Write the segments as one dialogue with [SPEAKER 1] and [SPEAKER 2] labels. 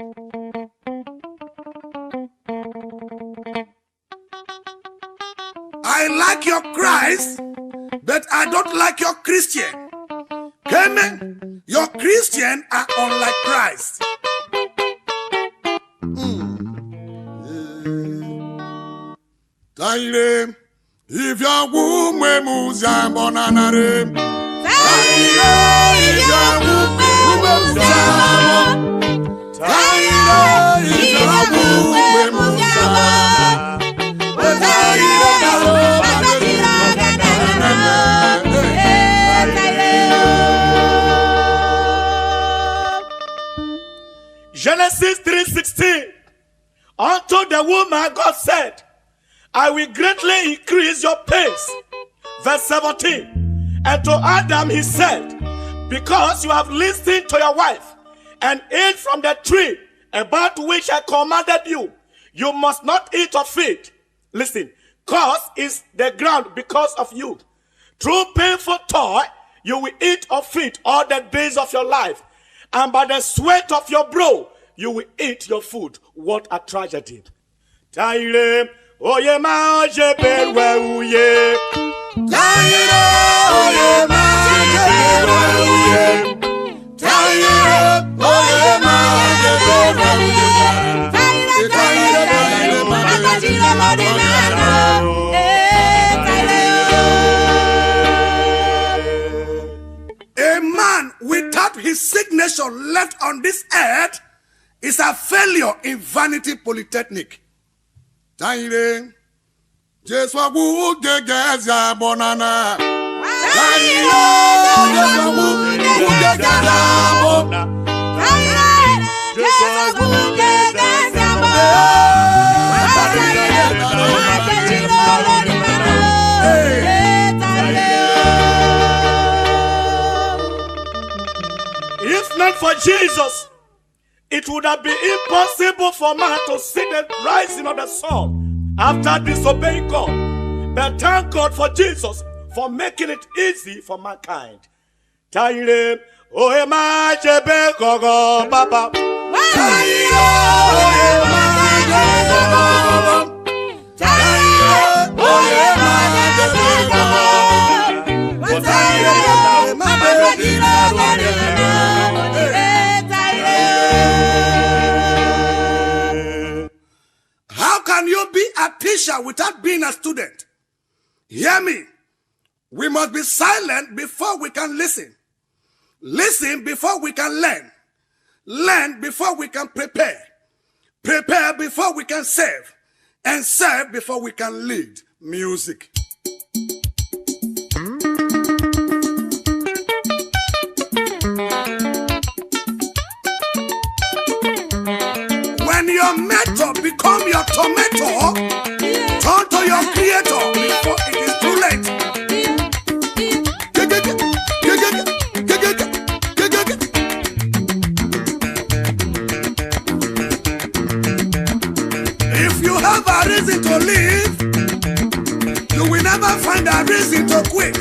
[SPEAKER 1] I like your Christ, but I don't like your Christian. Amen. Your Christian are unlike Christ. Taire, if your womb moves, I'm on another. Taire, if your womb moves, Taire, if your womb moves,
[SPEAKER 2] Genesis 3:16. Unto the woman God said, I will greatly increase your pace. Verse 17. And to Adam he said, because you have listened to your wife and ate from the tree about which I commanded you, you must not eat of it. Listen, curse is the ground because of you. Through painful toil, you will eat of it all the days of your life. And by the sweat of your brow, you will eat your food. What a tragedy. Taire, oye ma je perwe uye.
[SPEAKER 1] Taire, oye ma je perwe uye. Taire, oye ma je perwe uye. A man without his signature left on this earth is a failure in Vanity Polytechnic. Taire, Jeswa wu gegeza bonana. Taire, Jeswa wu gegeza bonana. Taire, Jeswa wu gegeza
[SPEAKER 2] If not for Jesus, it would have been impossible for man to see the rising of the sun after disobeying God. But thank God for Jesus for making it easy for mankind. Taire, oye ma jebe gogo papa.
[SPEAKER 1] Taire, oye ma jebe gogo. Taire, oye ma jebe gogo. Taire, ma jebe gogo. How can you be a teacher without being a student? Hear me. We must be silent before we can listen. Listen before we can learn. Learn before we can prepare. Prepare before we can serve. And serve before we can lead. Music. When your mentor become your tomato, turn to your creator before it is too late. If you have a reason to leave, you will never find a reason to quit.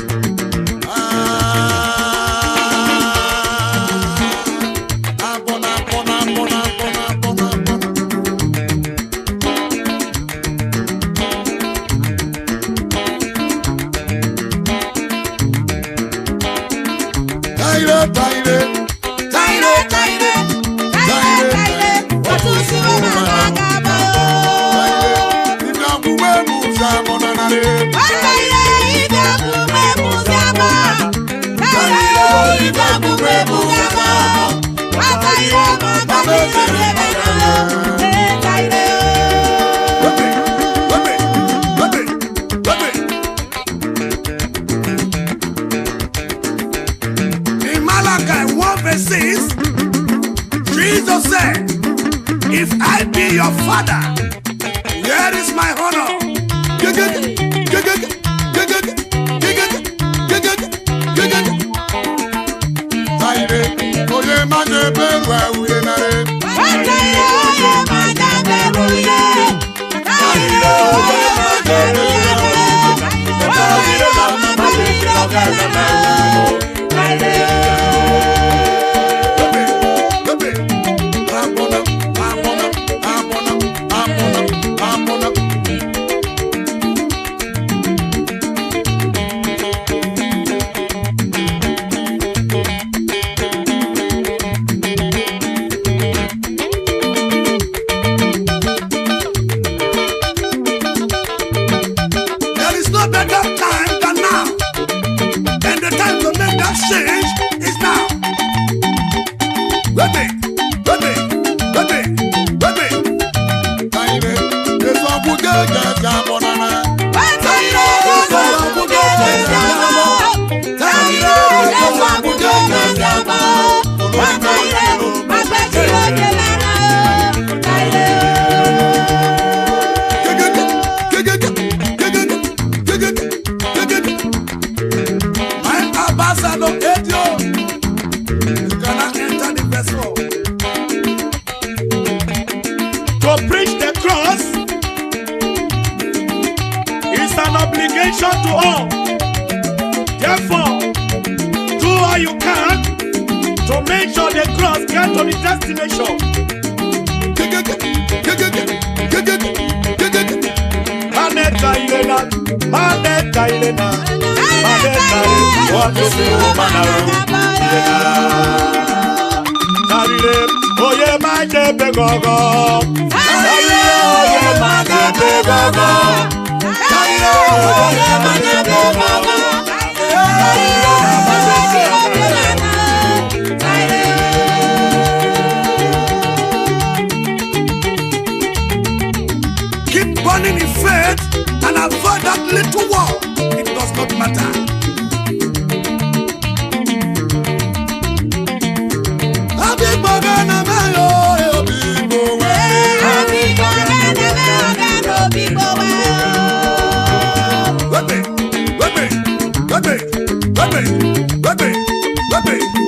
[SPEAKER 1] In Malachi 1:6, Jesus said, if I be your father, where is my honor? no better time than now. And the time to make that change is now. Ready.
[SPEAKER 3] Taire, this one would get Jamonana.
[SPEAKER 1] My ambassador, Edio, you cannot enter the vessel.
[SPEAKER 2] To preach the cross is an obligation to all. Therefore, do all you can to make sure the cross gets to the destination. Mane Taire, what to do, Taire, oh yeah, my baby go. Taire, oh yeah, my baby go. Taire, oh yeah, my baby go.
[SPEAKER 1] Keep burning in faith and avoid that little war. It does not matter. Baby.